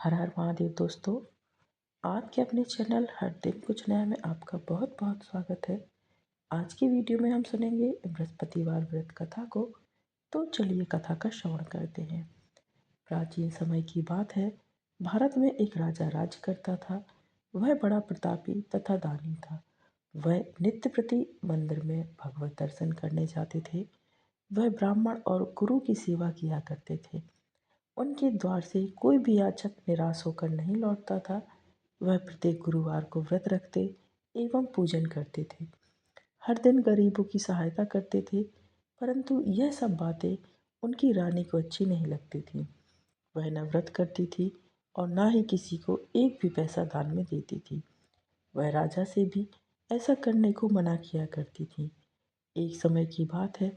हर हर महादेव दोस्तों। आपके अपने चैनल हर दिन कुछ नया में आपका बहुत बहुत स्वागत है। आज की वीडियो में हम सुनेंगे बृहस्पतिवार व्रत कथा को। तो चलिए कथा का श्रवण करते हैं। प्राचीन समय की बात है। भारत में एक राजा राज्य करता था। वह बड़ा प्रतापी तथा दानी था। वह नित्य प्रति मंदिर में भगवत दर्शन करने जाते थे। वह ब्राह्मण और गुरु की सेवा किया करते थे। उनके द्वार से कोई भी याचक निराश होकर नहीं लौटता था। वह प्रत्येक गुरुवार को व्रत रखते एवं पूजन करते थे। हर दिन गरीबों की सहायता करते थे। परंतु यह सब बातें उनकी रानी को अच्छी नहीं लगती थी। वह न व्रत करती थी और न ही किसी को एक भी पैसा दान में देती थी। वह राजा से भी ऐसा करने को मना किया करती थी। एक समय की बात है।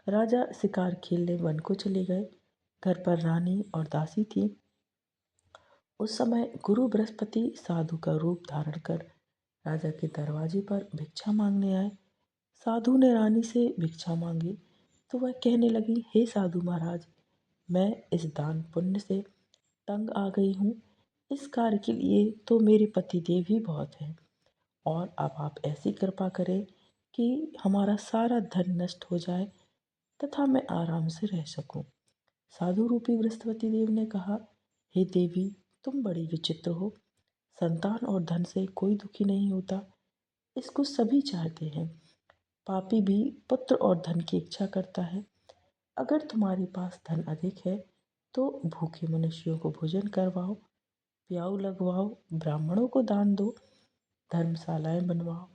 राजा शिकार खेलने वन को चले गए। घर पर रानी और दासी थी। उस समय गुरु बृहस्पति साधु का रूप धारण कर राजा के दरवाजे पर भिक्षा मांगने आए। साधु ने रानी से भिक्षा मांगी तो वह कहने लगी, हे साधु महाराज, मैं इस दान पुण्य से तंग आ गई हूँ। इस कार्य के लिए तो मेरे पतिदेव ही बहुत हैं, और अब आप ऐसी कृपा करें कि हमारा सारा धन नष्ट हो जाए तथा मैं आराम से रह सकूं। साधु रूपी बृहस्पति देव ने कहा, हे देवी, तुम बड़ी विचित्र हो। संतान और धन से कोई दुखी नहीं होता, इसको सभी चाहते हैं। पापी भी पुत्र और धन की इच्छा करता है। अगर तुम्हारे पास धन अधिक है तो भूखे मनुष्यों को भोजन करवाओ, प्याऊ लगवाओ, ब्राह्मणों को दान दो, धर्मशालाएं बनवाओ,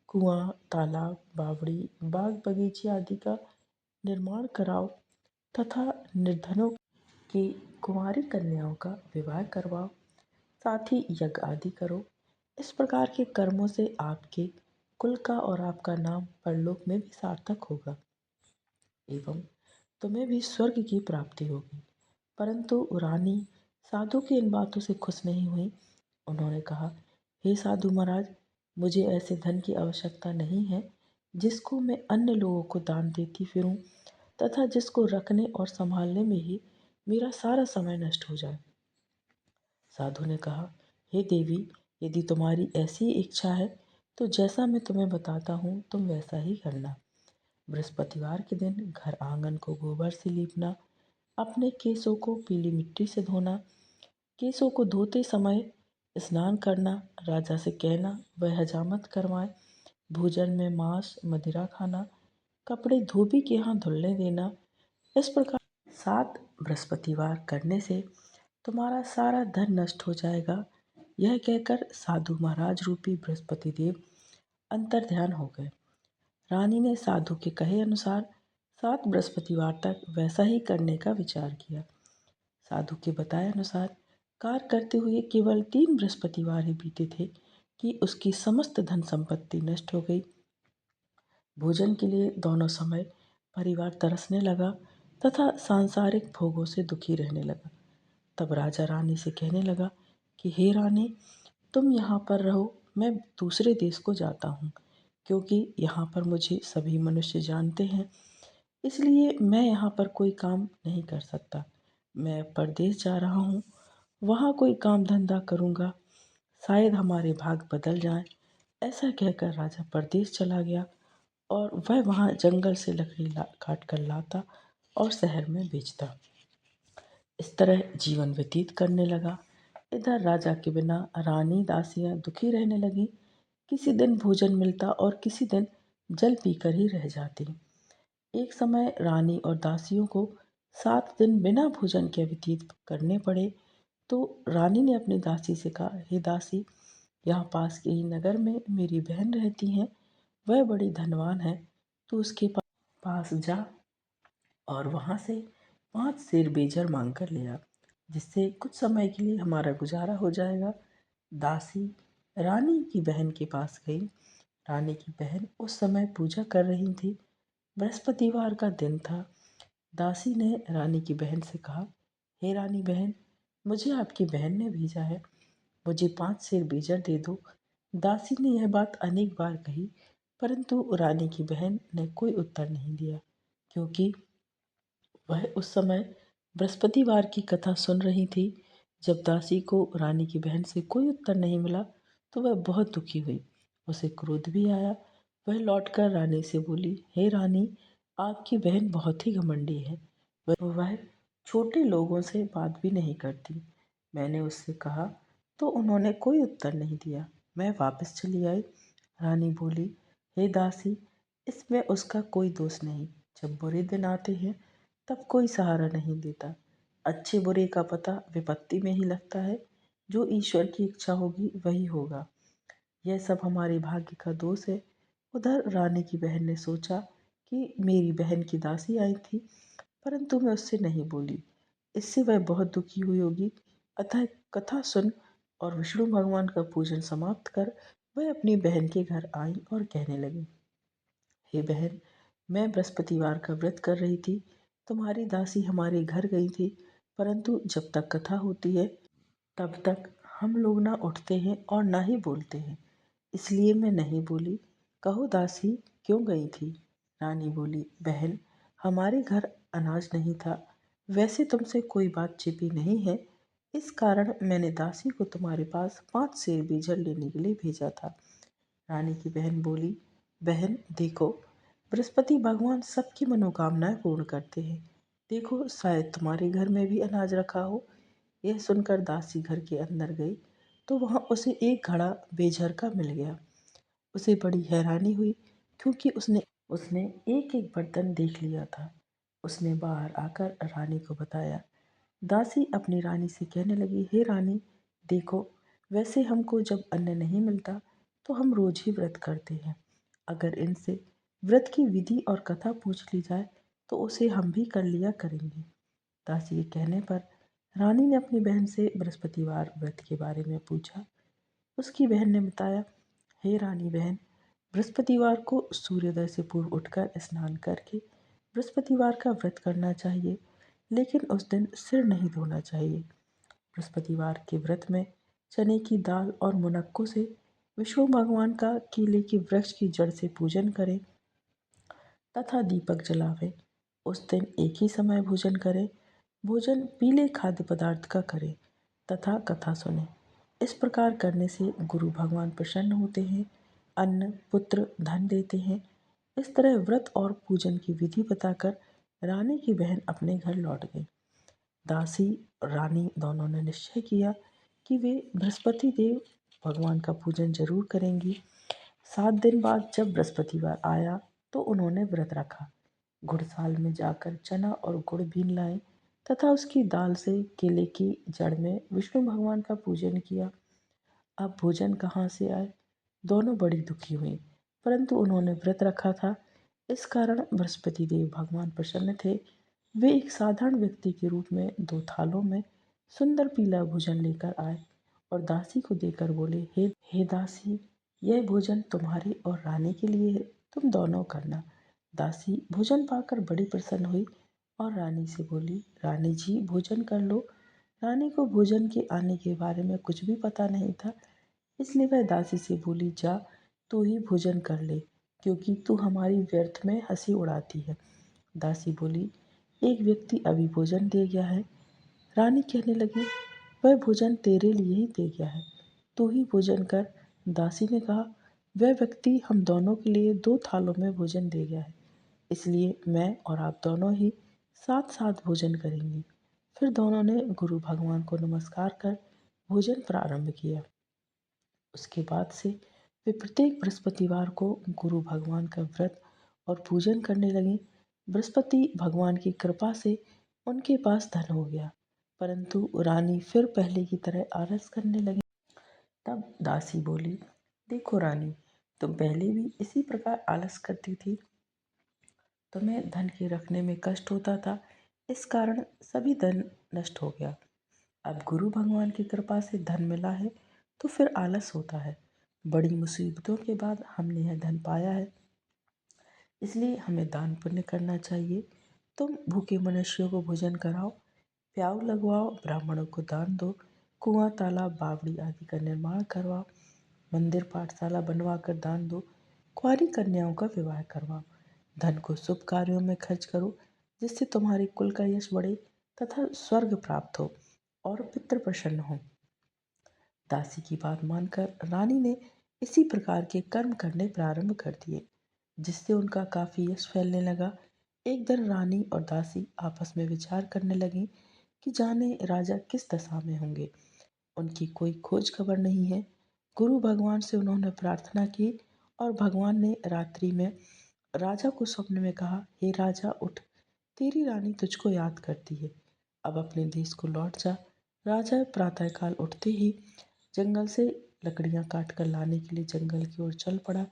कुआं, तालाब, बावड़ी, बाग बगीचे आदि का निर्माण कराओ तथा निर्धनों की कुंवारी कन्याओं का विवाह करवाओ। साथ ही यज्ञ आदि करो। इस प्रकार के कर्मों से आपके कुल का और आपका नाम परलोक में भी सार्थक होगा एवं तुम्हें भी स्वर्ग की प्राप्ति होगी। परंतु रानी साधु की इन बातों से खुश नहीं हुई। उन्होंने कहा, हे साधु महाराज, मुझे ऐसे धन की आवश्यकता नहीं है जिसको मैं अन्य लोगों को दान देती फिरूं तथा जिसको रखने और संभालने में ही मेरा सारा समय नष्ट हो जाए। साधु ने कहा, हे देवी, यदि तुम्हारी ऐसी इच्छा है तो जैसा मैं तुम्हें बताता हूँ तुम वैसा ही करना। बृहस्पतिवार के दिन घर आंगन को गोबर से लीपना, अपने केसों को पीली मिट्टी से धोना, केसों को धोते समय स्नान करना, राजा से कहना वह हजामत करवाए, भोजन में मांस मदिरा खाना, कपड़े धोबी के यहाँ धुलने देना। इस प्रकार 7 बृहस्पतिवार करने से तुम्हारा सारा धन नष्ट हो जाएगा। यह कहकर साधु महाराज रूपी बृहस्पति देव अंतर ध्यान हो गए। रानी ने साधु के कहे अनुसार 7 बृहस्पतिवार तक वैसा ही करने का विचार किया। साधु के बताए अनुसार कार्य करते हुए केवल 3 बृहस्पतिवार ही बीते थे कि उसकी समस्त धन संपत्ति नष्ट हो गई। भोजन के लिए दोनों समय परिवार तरसने लगा तथा सांसारिक भोगों से दुखी रहने लगा। तब राजा रानी से कहने लगा कि हे रानी, तुम यहाँ पर रहो, मैं दूसरे देश को जाता हूँ, क्योंकि यहाँ पर मुझे सभी मनुष्य जानते हैं, इसलिए मैं यहाँ पर कोई काम नहीं कर सकता। मैं परदेश जा रहा हूँ, वहाँ कोई काम धंधा करूँगा, शायद हमारे भाग बदल जाएं। ऐसा कहकर राजा परदेश चला गया और वह वहाँ जंगल से लकड़ी काट कर लाता और शहर में बेचता। इस तरह जीवन व्यतीत करने लगा। इधर राजा के बिना रानी दासियां दुखी रहने लगी। किसी दिन भोजन मिलता और किसी दिन जल पीकर ही रह जाती। एक समय रानी और दासियों को 7 दिन बिना भोजन के व्यतीत करने पड़े। तो रानी ने अपनी दासी से कहा, हे दासी, यहाँ पास के ही नगर में मेरी बहन रहती है, वह बड़ी धनवान है, तो उसके पास जा और वहाँ से 5 सेर बेजर मांग कर ले आ, जिससे कुछ समय के लिए हमारा गुजारा हो जाएगा। दासी रानी की बहन के पास गई। रानी की बहन उस समय पूजा कर रही थी। बृहस्पतिवार का दिन था। दासी ने रानी की बहन से कहा, हे रानी बहन, मुझे आपकी बहन ने भेजा है, मुझे 5 सेर बेजर दे दो। दासी ने यह बात अनेक बार कही, परंतु रानी की बहन ने कोई उत्तर नहीं दिया, क्योंकि वह उस समय बृहस्पतिवार की कथा सुन रही थी। जब दासी को रानी की बहन से कोई उत्तर नहीं मिला तो वह बहुत दुखी हुई। उसे क्रोध भी आया। वह लौटकर रानी से बोली, हे रानी, आपकी बहन बहुत ही घमंडी है। वह छोटे लोगों से बात भी नहीं करती। मैंने उससे कहा तो उन्होंने कोई उत्तर नहीं दिया। मैं वापस चली आई। रानी बोली, हे दासी, इसमें उसका कोई दोष नहीं। जब बुरे दिन आते हैं तब कोई सहारा नहीं देता। अच्छे बुरे का पता विपत्ति में ही लगता है। जो ईश्वर की इच्छा होगी वही होगा। यह सब हमारे भाग्य का दोष है। उधर रानी की बहन ने सोचा कि मेरी बहन की दासी आई थी, परंतु मैं उससे नहीं बोली। इससे वह बहुत दुखी हुई होगी। अतः कथा सुन और विष्णु भगवान का पूजन समाप्त कर वह अपनी बहन के घर आई और कहने लगी, हे बहन, मैं बृहस्पतिवार का व्रत कर रही थी। तुम्हारी दासी हमारे घर गई थी, परंतु जब तक कथा होती है तब तक हम लोग ना उठते हैं और ना ही बोलते हैं, इसलिए मैं नहीं बोली। कहो दासी, क्यों गई थी? रानी बोली, बहन, हमारे घर अनाज नहीं था। वैसे तुमसे कोई बात छिपी नहीं है। इस कारण मैंने दासी को तुम्हारे पास 5 सेर बीजल लेने के लिए भेजा था। रानी की बहन बोली, बहन देखो, बृहस्पति भगवान सबकी मनोकामनाएं पूर्ण करते हैं। देखो, शायद तुम्हारे घर में भी अनाज रखा हो। यह सुनकर दासी घर के अंदर गई तो वहाँ उसे एक घड़ा बेझर का मिल गया। उसे बड़ी हैरानी हुई, क्योंकि उसने उसने एक एक बर्तन देख लिया था। उसने बाहर आकर रानी को बताया। दासी अपनी रानी से कहने लगी, हे रानी, देखो, वैसे हमको जब अन्न नहीं मिलता तो हम रोज ही व्रत करते हैं। अगर इनसे व्रत की विधि और कथा पूछ ली जाए तो उसे हम भी कर लिया करेंगे। दासी के कहने पर रानी ने अपनी बहन से बृहस्पतिवार व्रत के बारे में पूछा। उसकी बहन ने बताया, हे रानी बहन, बृहस्पतिवार को सूर्योदय से पूर्व उठकर स्नान करके बृहस्पतिवार का व्रत करना चाहिए, लेकिन उस दिन सिर नहीं धोना चाहिए। बृहस्पतिवार के व्रत में चने की दाल और मुनक्कों से विष्णु भगवान का केले के वृक्ष की जड़ से पूजन करें तथा दीपक जलावें। उस दिन एक ही समय भोजन करें। भोजन पीले खाद्य पदार्थ का करें तथा कथा सुने। इस प्रकार करने से गुरु भगवान प्रसन्न होते हैं, अन्न, पुत्र, धन देते हैं। इस तरह व्रत और पूजन की विधि बताकर रानी की बहन अपने घर लौट गई। दासी और रानी दोनों ने निश्चय किया कि वे बृहस्पति देव भगवान का पूजन जरूर करेंगी। 7 दिन बाद जब बृहस्पतिवार आया तो उन्होंने व्रत रखा। घुड़साल में जाकर चना और गुड़ बीन लाए तथा उसकी दाल से केले की जड़ में विष्णु भगवान का पूजन किया। अब भोजन कहाँ से आए? दोनों बड़ी दुखी हुई, परंतु उन्होंने व्रत रखा था। इस कारण बृहस्पति देव भगवान प्रसन्न थे। वे एक साधारण व्यक्ति के रूप में 2 थालों में सुंदर पीला भोजन लेकर आए और दासी को देकर बोले, हे दासी, यह भोजन तुम्हारी और रानी के लिए है, तुम दोनों करना। दासी भोजन पाकर बड़ी प्रसन्न हुई और रानी से बोली, रानी जी, भोजन कर लो। रानी को भोजन के आने के बारे में कुछ भी पता नहीं था, इसलिए वह दासी से बोली, जा, तू ही भोजन कर ले, क्योंकि तू हमारी व्यर्थ में हंसी उड़ाती है। दासी बोली, एक व्यक्ति अभी भोजन दे गया है। रानी कहने लगी, वह भोजन तेरे लिए ही दे गया है, तू ही भोजन कर। दासी ने कहा, वह व्यक्ति हम दोनों के लिए 2 थालों में भोजन दे गया है, इसलिए मैं और आप दोनों ही साथ साथ भोजन करेंगे। फिर दोनों ने गुरु भगवान को नमस्कार कर भोजन प्रारंभ किया। उसके बाद से वे प्रत्येक बृहस्पतिवार को गुरु भगवान का व्रत और पूजन करने लगे। बृहस्पति भगवान की कृपा से उनके पास धन हो गया, परंतु रानी फिर पहले की तरह आलस करने लगी। तब दासी बोली, देखो रानी, तुम पहले भी इसी प्रकार आलस करती थी। तुम्हें धन के रखने में कष्ट होता था, इस कारण सभी धन नष्ट हो गया। अब गुरु भगवान की कृपा से धन मिला है तो फिर आलस होता है। बड़ी मुसीबतों के बाद हमने यह धन पाया है, इसलिए हमें दान पुण्य करना चाहिए। तुम भूखे मनुष्यों को भोजन कराओ, प्याऊ लगवाओ, ब्राह्मणों को दान दो, कुआं, तालाब, बावड़ी आदि का निर्माण करवाओ, मंदिर, पाठशाला बनवा कर दान दो, कुंवारी कन्याओं का विवाह करवाओ। धन को शुभ कार्यों में खर्च करो, जिससे तुम्हारे कुल का यश बढ़े तथा स्वर्ग प्राप्त हो। और पितृ प्रसन्न हों। दासी की बात मानकर रानी ने इसी प्रकार के कर्म करने प्रारंभ कर दिए, जिससे उनका काफ़ी यश फैलने लगा। एक दिन रानी और दासी आपस में विचार करने लगी कि जाने राजा किस दशा में होंगे। उनकी कोई खोज खबर नहीं है। गुरु भगवान से उन्होंने प्रार्थना की और भगवान ने रात्रि में राजा को स्वप्न में कहा, हे राजा उठ, तेरी रानी तुझको याद करती है, अब अपने देश को लौट जा। राजा प्रातःकाल उठते ही जंगल से लकड़ियां काट कर लाने के लिए जंगल की ओर चल पड़ा।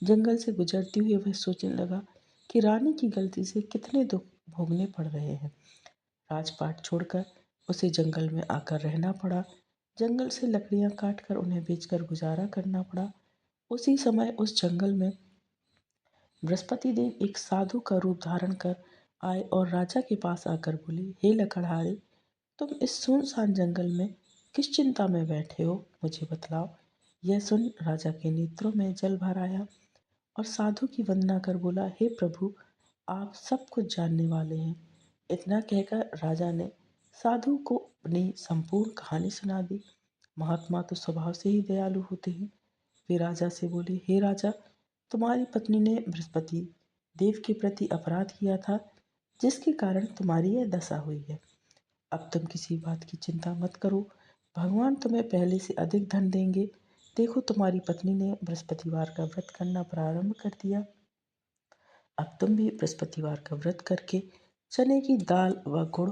जंगल से गुजरते हुए वह सोचने लगा कि रानी की गलती से कितने दुख भोगने पड़ रहे हैं। राजपाट छोड़कर उसे जंगल में आकर रहना पड़ा। जंगल से लकड़ियां काटकर उन्हें बेचकर गुजारा करना पड़ा। उसी समय उस जंगल में बृहस्पति देव एक साधु का रूप धारण कर आए और राजा के पास आकर बोले, हे लकड़हारे, तुम इस सुनसान जंगल में किस चिंता में बैठे हो, मुझे बतलाओ। यह सुन राजा के नेत्रों में जल भर आया और साधु की वंदना कर बोला, हे प्रभु, आप सब कुछ जानने वाले हैं। इतना कहकर राजा ने साधु को अपनी संपूर्ण कहानी सुना दी। महात्मा तो स्वभाव से ही दयालु होते हैं। वे राजा से बोले, हे राजा, तुम्हारी पत्नी ने बृहस्पति देव के प्रति अपराध किया था, जिसके कारण तुम्हारी यह दशा हुई है। अब तुम किसी बात की चिंता मत करो, भगवान तुम्हें पहले से अधिक धन देंगे। देखो, तुम्हारी पत्नी ने बृहस्पतिवार का व्रत करना प्रारंभ कर दिया। अब तुम भी बृहस्पतिवार का व्रत करके चने की दाल व गुड़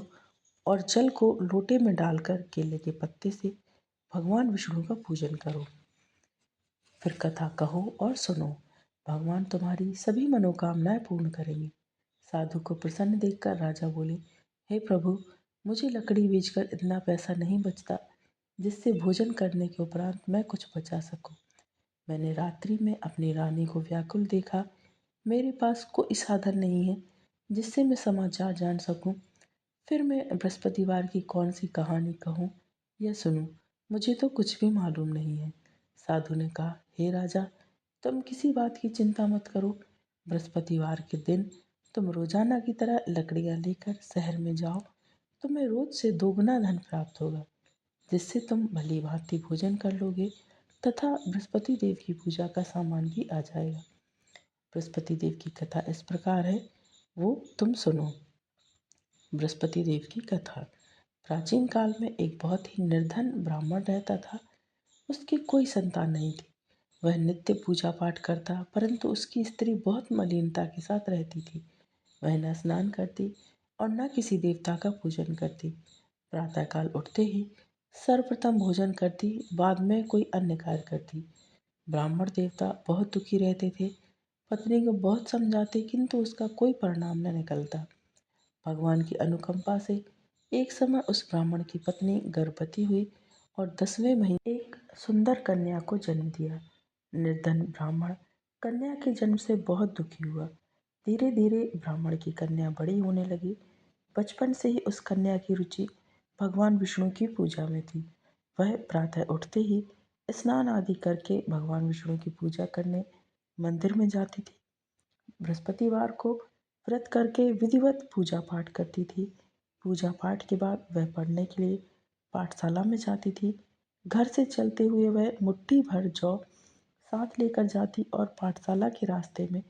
और जल को लोटे में डालकर केले के पत्ते से भगवान विष्णु का पूजन करो। फिर कथा कहो और सुनो, भगवान तुम्हारी सभी मनोकामनाएं पूर्ण करेंगे। साधु को प्रसन्न देखकर राजा बोले, हे प्रभु, मुझे लकड़ी बेचकर इतना पैसा नहीं बचता जिससे भोजन करने के उपरांत मैं कुछ बचा सकूं। मैंने रात्रि में अपनी रानी को व्याकुल देखा। मेरे पास कोई साधन नहीं है जिससे मैं समाचार जान सकूं। फिर मैं बृहस्पतिवार की कौन सी कहानी कहूँ या सुनूं, मुझे तो कुछ भी मालूम नहीं है। साधु ने कहा, हे राजा, तुम किसी बात की चिंता मत करो। बृहस्पतिवार के दिन तुम रोजाना की तरह लकड़ियाँ लेकर शहर में जाओ। तुम्हें रोज से दोगुना धन प्राप्त होगा, जिससे तुम भली भांति भोजन कर लोगे तथा बृहस्पति देव की पूजा का सामान भी आ जाएगा। बृहस्पति देव की कथा इस प्रकार है, वो तुम सुनो। बृहस्पति देव की कथा। प्राचीन काल में एक बहुत ही निर्धन ब्राह्मण रहता था। उसकी कोई संतान नहीं थी। वह नित्य पूजा पाठ करता, परंतु उसकी स्त्री बहुत मलिनता के साथ रहती थी। वह न स्नान करती और न किसी देवता का पूजन करती। प्रातःकाल उठते ही सर्वप्रथम भोजन करती, बाद में कोई अन्य कार्य करती। ब्राह्मण देवता बहुत दुखी रहते थे। पत्नी को बहुत समझाते, किंतु उसका कोई परिणाम न निकलता। भगवान की अनुकंपा से एक समय उस ब्राह्मण की पत्नी गर्भवती हुई और 10वें महीने एक सुंदर कन्या को जन्म दिया। निर्धन ब्राह्मण कन्या के जन्म से बहुत दुखी हुआ। धीरे धीरे ब्राह्मण की कन्या बड़ी होने लगी। बचपन से ही उस कन्या की रुचि भगवान विष्णु की पूजा में थी। वह प्रातः उठते ही स्नान आदि करके भगवान विष्णु की पूजा करने मंदिर में जाती थी। बृहस्पतिवार को व्रत करके विधिवत पूजा पाठ करती थी। पूजा पाठ के बाद वह पढ़ने के लिए पाठशाला में जाती थी। घर से चलते हुए वह मुट्ठी भर जौ साथ लेकर जाती और पाठशाला के रास्ते में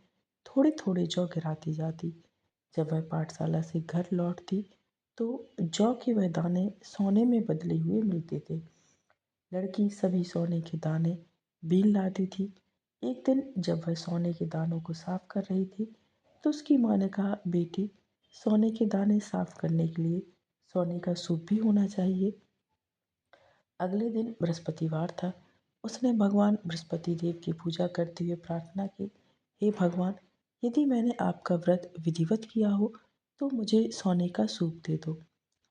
थोड़े थोड़े जौ गिराती जाती। जब वह पाठशाला से घर लौटती तो जौ के वह दाने सोने में बदले हुए मिलते थे। लड़की सभी सोने के दाने बीन लाती थी। एक दिन जब वह सोने के दानों को साफ कर रही थी तो उसकी माँ ने कहा, बेटी, सोने के दाने साफ करने के लिए सोने का सूप भी होना चाहिए। अगले दिन बृहस्पतिवार था। उसने भगवान बृहस्पति देव की पूजा करते हुए प्रार्थना की, हे भगवान, यदि मैंने आपका व्रत विधिवत किया हो तो मुझे सोने का सूप दे दो।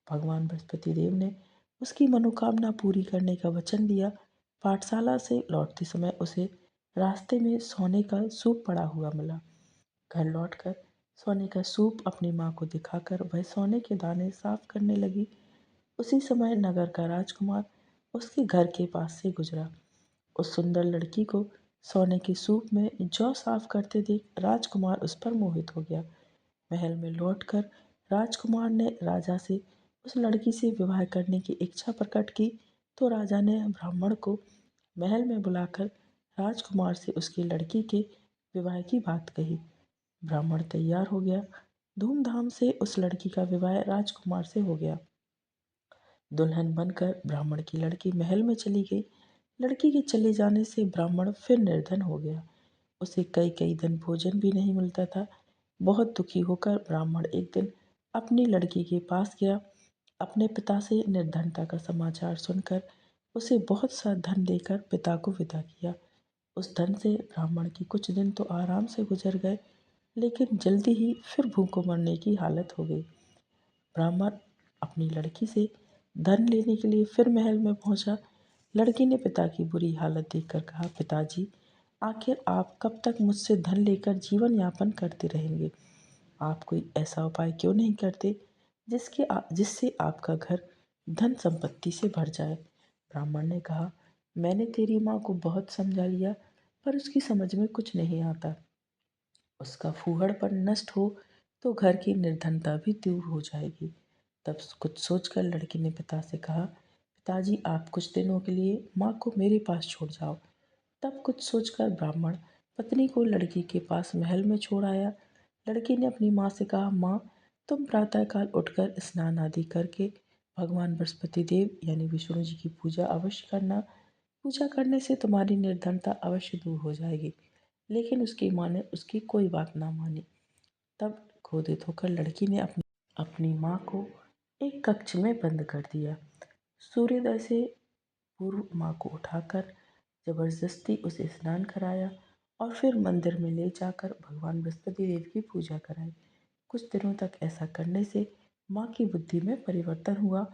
भगवान बृहस्पति देव ने उसकी मनोकामना पूरी करने का वचन दिया। पाठशाला से लौटते समय उसे रास्ते में सोने का सूप पड़ा हुआ मिला। घर लौटकर सोने का सूप अपनी माँ को दिखाकर वह सोने के दाने साफ करने लगी। उसी समय नगर का राजकुमार उसके घर के पास से गुजरा। उस सुंदर लड़की को सोने के सूप में जौ साफ करते देख राजकुमार उस पर मोहित हो गया। महल में लौटकर राजकुमार ने राजा से उस लड़की से विवाह करने की इच्छा प्रकट की तो राजा ने ब्राह्मण को महल में बुलाकर राजकुमार से उसकी लड़की के विवाह की बात कही। ब्राह्मण तैयार हो गया। धूमधाम से उस लड़की का विवाह राजकुमार से हो गया। दुल्हन बनकर ब्राह्मण की लड़की महल में चली गई। लड़की के चले जाने से ब्राह्मण फिर निर्धन हो गया। उसे कई कई दिन भोजन भी नहीं मिलता था। बहुत दुखी होकर ब्राह्मण एक दिन अपनी लड़की के पास गया। अपने पिता से निर्धनता का समाचार सुनकर उसे बहुत सा धन देकर पिता को विदा किया। उस धन से ब्राह्मण की कुछ दिन तो आराम से गुजर गए, लेकिन जल्दी ही फिर भूखों मरने की हालत हो गई। ब्राह्मण अपनी लड़की से धन लेने के लिए फिर महल में पहुंचा। लड़की ने पिता की बुरी हालत देखकर कहा, पिताजी, आखिर आप कब तक मुझसे धन लेकर जीवन यापन करते रहेंगे? आप कोई ऐसा उपाय क्यों नहीं करते जिससे आपका घर धन संपत्ति से भर जाए? ब्राह्मण ने कहा, मैंने तेरी माँ को बहुत समझा लिया, पर उसकी समझ में कुछ नहीं आता। उसका फूहड़पन नष्ट हो तो घर की निर्धनता भी दूर हो जाएगी। तब कुछ सोचकर लड़की ने पिता से कहा, पिताजी, आप कुछ दिनों के लिए माँ को मेरे पास छोड़ जाओ। तब कुछ सोचकर ब्राह्मण पत्नी को लड़की के पास महल में छोड़ आया। लड़की ने अपनी माँ से कहा, माँ, तुम प्रातःकाल उठकर स्नान आदि करके भगवान बृहस्पति देव यानी विष्णु जी की पूजा अवश्य करना। पूजा करने से तुम्हारी निर्धनता अवश्य दूर हो जाएगी। लेकिन उसकी माँ ने उसकी कोई बात ना मानी। तब क्रोधित होकर लड़की ने अपनी अपनी माँ को एक कक्ष में बंद कर दिया। सूर्योदय से पूर्व माँ को उठाकर जबरदस्ती उसे स्नान कराया और फिर मंदिर में ले जाकर भगवान बृहस्पति देव की पूजा कराई। कुछ दिनों तक ऐसा करने से माँ की बुद्धि में परिवर्तन हुआ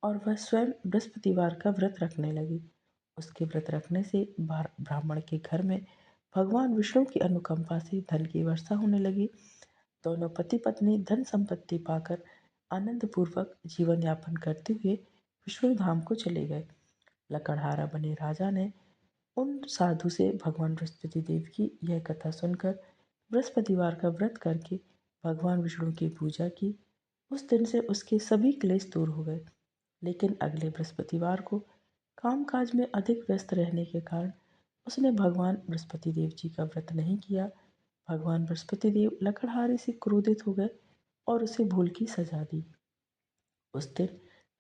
और वह स्वयं बृहस्पतिवार का व्रत रखने लगी। उसके व्रत रखने से ब्राह्मण के घर में भगवान विष्णु की अनुकंपा से धन की वर्षा होने लगी। दोनों पति पत्नी धन संपत्ति पाकर आनंद पूर्वक जीवन यापन करते हुए विष्णु धाम को चले गए। लकड़हारा बने राजा ने उन साधु से भगवान बृहस्पति देव की यह कथा सुनकर बृहस्पतिवार का व्रत करके भगवान विष्णु की पूजा की। उस दिन से उसके सभी क्लेश दूर हो गए। लेकिन अगले बृहस्पतिवार को कामकाज में अधिक व्यस्त रहने के कारण उसने भगवान बृहस्पति देव जी का व्रत नहीं किया। भगवान बृहस्पति देव लकड़हारे से क्रोधित हो गए और उसे भूल की सजा दी। उस दिन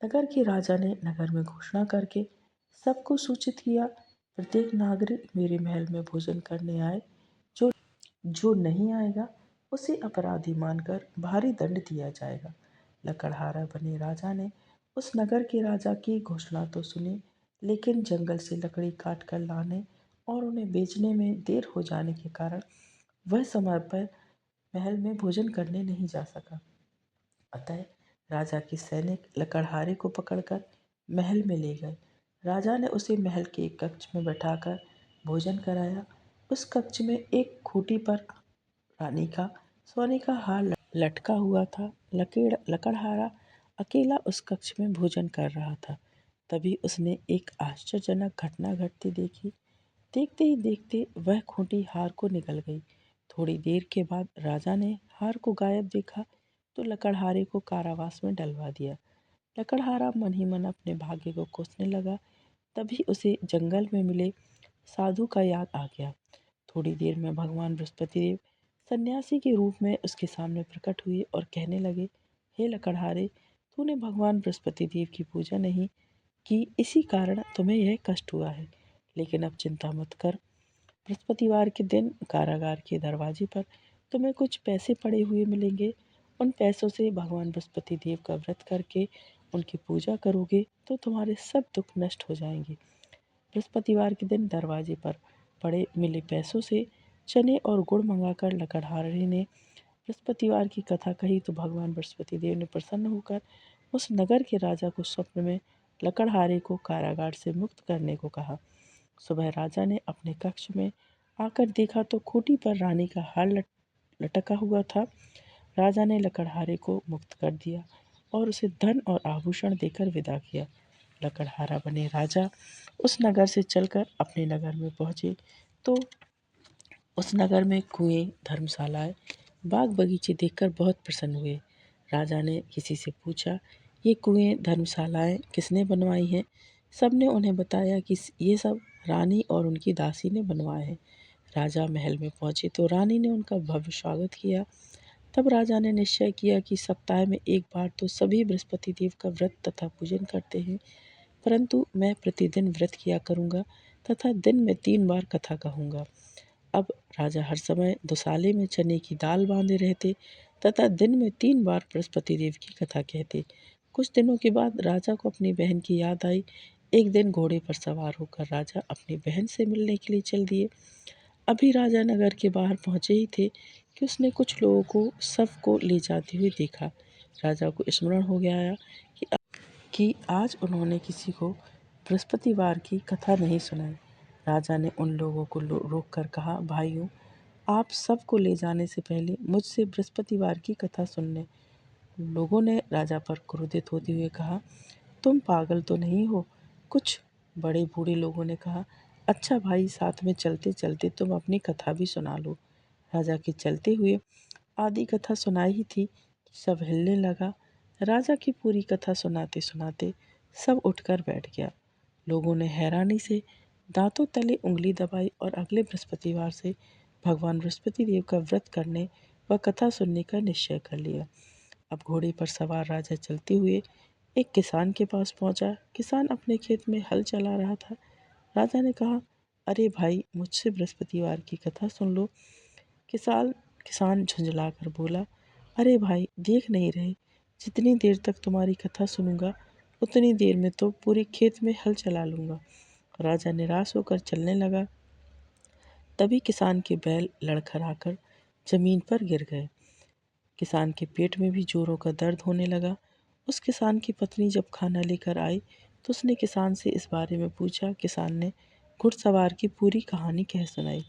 नगर के राजा ने नगर में घोषणा करके सबको सूचित किया, प्रत्येक नागरिक मेरे महल में भोजन करने आए। जो जो नहीं आएगा उसे अपराधी मानकर भारी दंड दिया जाएगा। लकड़हारा बने राजा ने उस नगर के राजा की घोषणा तो सुनी, लेकिन जंगल से लकड़ी काट कर लाने और उन्हें बेचने में देर हो जाने के कारण वह समय पर महल में भोजन करने नहीं जा सका। अतः राजा के सैनिक लकड़हारे को पकड़कर महल में ले गए। राजा ने उसे महल के एक कक्ष में बैठाकर भोजन कराया। उस कक्ष में एक खूंटी पर रानी का सोने का हार लटका हुआ था। लकड़हारा अकेला उस कक्ष में भोजन कर रहा था। तभी उसने एक आश्चर्यजनक घटना घटती देखी। देखते ही देखते वह खूंटी हार को निकल गई। थोड़ी देर के बाद राजा ने हार को गायब देखा तो लकड़हारे को कारावास में डलवा दिया। लकड़हारा मन ही मन अपने भाग्य को कोसने लगा। तभी उसे जंगल में मिले साधु का याद आ गया। थोड़ी देर में भगवान बृहस्पति देव सन्यासी के रूप में उसके सामने प्रकट हुए और कहने लगे, हे लकड़हारे, तूने भगवान बृहस्पति देव की पूजा नहीं की, इसी कारण तुम्हें यह कष्ट हुआ है। लेकिन अब चिंता मत कर। बृहस्पतिवार के दिन कारागार के दरवाजे पर तुम्हें कुछ पैसे पड़े हुए मिलेंगे। उन पैसों से भगवान बृहस्पति देव का व्रत करके उनकी पूजा करोगे तो तुम्हारे सब दुख नष्ट हो जाएंगे। बृहस्पतिवार के दिन दरवाजे पर पड़े मिले पैसों से चने और गुड़ मंगाकर लकड़हारे ने बृहस्पतिवार की कथा कही तो भगवान बृहस्पति देव ने प्रसन्न होकर उस नगर के राजा को स्वप्न में लकड़हारे को कारागार से मुक्त करने को कहा। सुबह राजा ने अपने कक्ष में आकर देखा तो खूंटी पर रानी का हार लटका हुआ था। राजा ने लकड़हारे को मुक्त कर दिया और उसे धन और आभूषण देकर विदा किया। लकड़हारा बने राजा उस नगर से चलकर अपने नगर में पहुँचे तो उस नगर में कुएं, धर्मशालाएं, बाग बगीचे देखकर बहुत प्रसन्न हुए। राजा ने किसी से पूछा, ये कुएं, धर्मशालाएं किसने बनवाई हैं? सबने उन्हें बताया कि ये सब रानी और उनकी दासी ने बनवाए हैं। राजा महल में पहुंचे तो रानी ने उनका भव्य स्वागत किया। तब राजा ने निश्चय किया कि सप्ताह में एक बार तो सभी बृहस्पति देव का व्रत तथा पूजन करते हैं, परंतु मैं प्रतिदिन व्रत किया करूँगा तथा दिन में 3 बार कथा कहूँगा। अब राजा हर समय दुसाले में चने की दाल बांधे रहते तथा दिन में 3 बार बृहस्पति देव की कथा कहते। कुछ दिनों के बाद राजा को अपनी बहन की याद आई। एक दिन घोड़े पर सवार होकर राजा अपनी बहन से मिलने के लिए चल दिए। अभी राजा नगर के बाहर पहुंचे ही थे कि उसने कुछ लोगों को शव को ले जाते हुए देखा। राजा को स्मरण हो गया कि आज उन्होंने किसी को बृहस्पतिवार की कथा नहीं सुनाई। राजा ने उन लोगों को रोक कर कहा, भाइयों, आप सबको ले जाने से पहले मुझसे बृहस्पतिवार की कथा सुन लें। लोगों ने राजा पर क्रोधित होते हुए कहा, तुम पागल तो नहीं हो? कुछ बड़े बूढ़े लोगों ने कहा, अच्छा भाई, साथ में चलते चलते तुम अपनी कथा भी सुना लो। राजा के चलते हुए आधी कथा सुनाई ही थी, सब हिलने लगा। राजा की पूरी कथा सुनाते सुनाते सब उठकर बैठ गया। लोगों ने हैरानी से दांतों तले उंगली दबाई और अगले बृहस्पतिवार से भगवान बृहस्पति देव का व्रत करने व कथा सुनने का निश्चय कर लिया। अब घोड़े पर सवार राजा चलते हुए एक किसान के पास पहुंचा। किसान अपने खेत में हल चला रहा था। राजा ने कहा, अरे भाई, मुझसे बृहस्पतिवार की कथा सुन लो। किसान किसान झुंझलाकर बोला, अरे भाई, देख नहीं रहे, जितनी देर तक तुम्हारी कथा सुनूंगा उतनी देर में तो पूरे खेत में हल चला लूंगा। राजा निराश होकर चलने लगा। तभी किसान के बैल लड़खड़ाकर जमीन पर गिर गए। किसान के पेट में भी जोरों का दर्द होने लगा। उस किसान की पत्नी जब खाना लेकर आई तो उसने किसान से इस बारे में पूछा। किसान ने घुड़सवार की पूरी कहानी कह सुनाई।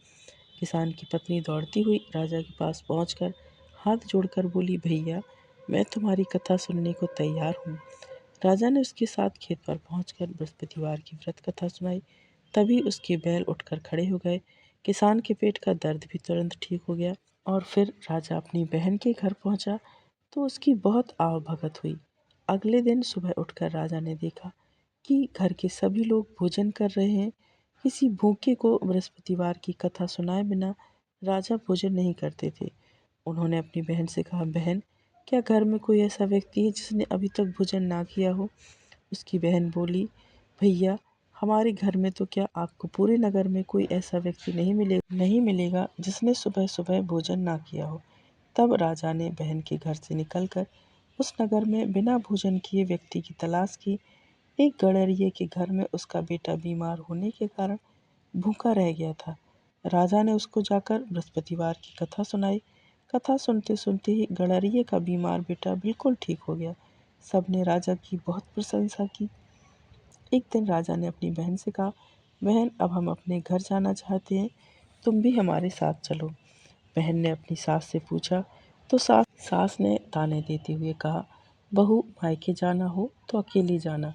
किसान की पत्नी दौड़ती हुई राजा के पास पहुंचकर हाथ जोड़कर बोली, भैया, मैं तुम्हारी कथा सुनने को तैयार हूँ। राजा ने उसके साथ खेत पर पहुंचकर बृहस्पतिवार की व्रत कथा सुनाई। तभी उसके बैल उठकर खड़े हो गए। किसान के पेट का दर्द भी तुरंत ठीक हो गया। और फिर राजा अपनी बहन के घर पहुंचा तो उसकी बहुत आवभगत हुई। अगले दिन सुबह उठकर राजा ने देखा कि घर के सभी लोग भोजन कर रहे हैं। किसी भूखे को बृहस्पतिवार की कथा सुनाए बिना राजा भोजन नहीं करते थे। उन्होंने अपनी बहन से कहा, बहन, क्या घर में कोई ऐसा व्यक्ति है जिसने अभी तक भोजन ना किया हो? उसकी बहन बोली, भैया, हमारे घर में तो क्या आपको पूरे नगर में कोई ऐसा व्यक्ति नहीं मिलेगा जिसने सुबह सुबह भोजन ना किया हो। तब राजा ने बहन के घर से निकलकर उस नगर में बिना भोजन किए व्यक्ति की तलाश की। एक गड़रिये के घर में उसका बेटा बीमार होने के कारण भूखा रह गया था। राजा ने उसको जाकर बृहस्पतिवार की कथा सुनाई। कथा सुनते सुनते ही गड़रिये का बीमार बेटा बिल्कुल ठीक हो गया। सबने राजा की बहुत प्रशंसा की। एक दिन राजा ने अपनी बहन से कहा, बहन, अब हम अपने घर जाना चाहते हैं, तुम भी हमारे साथ चलो। बहन ने अपनी सास से पूछा तो सास ने ताने देते हुए कहा, बहू, मायके जाना हो तो अकेली जाना,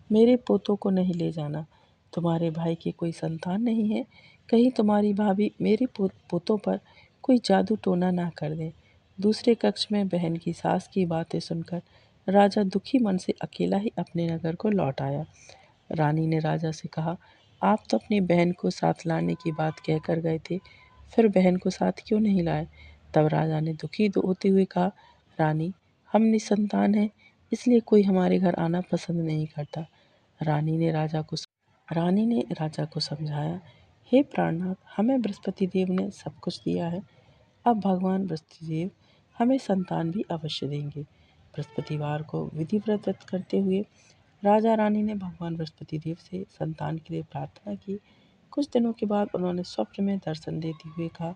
मेरे पोतों को नहीं ले जाना। तुम्हारे भाई की कोई संतान नहीं है, कहीं तुम्हारी भाभी मेरे पोतों पर कोई जादू टोना ना कर दे। दूसरे कक्ष में बहन की सास की बातें सुनकर राजा दुखी मन से अकेला ही अपने नगर को लौट आया। रानी ने राजा से कहा, आप तो अपनी बहन को साथ लाने की बात कहकर गए थे, फिर बहन को साथ क्यों नहीं लाए? तब राजा ने दुखी होते हुए कहा, रानी, हम निसंतान हैं, इसलिए कोई हमारे घर आना पसंद नहीं करता। रानी ने राजा को समझाया, हे प्राणनाथ, हमें बृहस्पति देव ने सब कुछ दिया है, अब भगवान बृहस्पति देव हमें संतान भी अवश्य देंगे। बृहस्पतिवार को विधिव्रत व्रत करते हुए राजा रानी ने भगवान बृहस्पति देव से संतान के लिए प्रार्थना की। कुछ दिनों के बाद उन्होंने स्वप्न में दर्शन देते हुए कहा,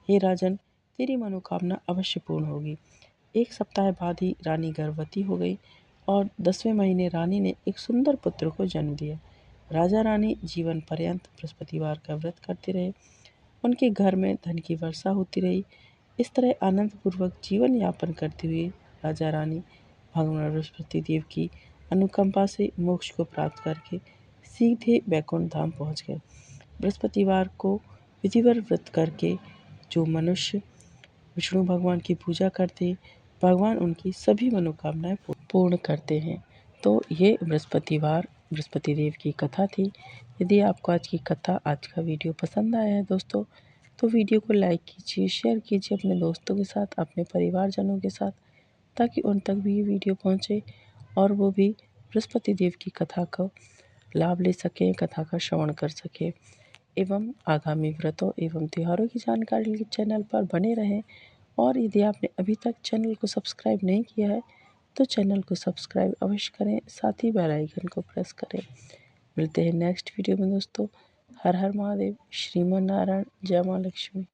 हे राजन, तेरी मनोकामना अवश्य पूर्ण होगी। एक सप्ताह बाद ही रानी गर्भवती हो गई और 10वें महीने रानी ने एक सुंदर पुत्र को जन्म दिया। राजा रानी जीवन पर्यंत बृहस्पतिवार का व्रत करते रहे। उनके घर में धन की वर्षा होती रही। इस तरह आनंद पूर्वक जीवन यापन करते हुए राजा रानी भगवान बृहस्पति देव की अनुकंपा से मोक्ष को प्राप्त करके सीधे वैकुंठ धाम पहुँच गए। बृहस्पतिवार को विधिवत व्रत करके जो मनुष्य विष्णु भगवान की पूजा करते, भगवान उनकी सभी मनोकामनाएं पूर्ण करते हैं। तो ये बृहस्पति देव की कथा थी। यदि आपको आज की कथा, आज का वीडियो पसंद आया है दोस्तों, तो वीडियो को लाइक कीजिए, शेयर कीजिए अपने दोस्तों के साथ, अपने परिवारजनों के साथ, ताकि उन तक भी ये वीडियो पहुँचे और वो भी बृहस्पति देव की कथा का लाभ ले सकें, कथा का श्रवण कर सकें एवं आगामी व्रतों एवं त्योहारों की जानकारी के लिए चैनल पर बने रहें। और यदि आपने अभी तक चैनल को सब्सक्राइब नहीं किया है तो चैनल को सब्सक्राइब अवश्य करें, साथ ही बेल आइकन को प्रेस करें। मिलते हैं नेक्स्ट वीडियो में दोस्तों। हर हर महादेव, श्रीमन नारायण, जय माँ लक्ष्मी।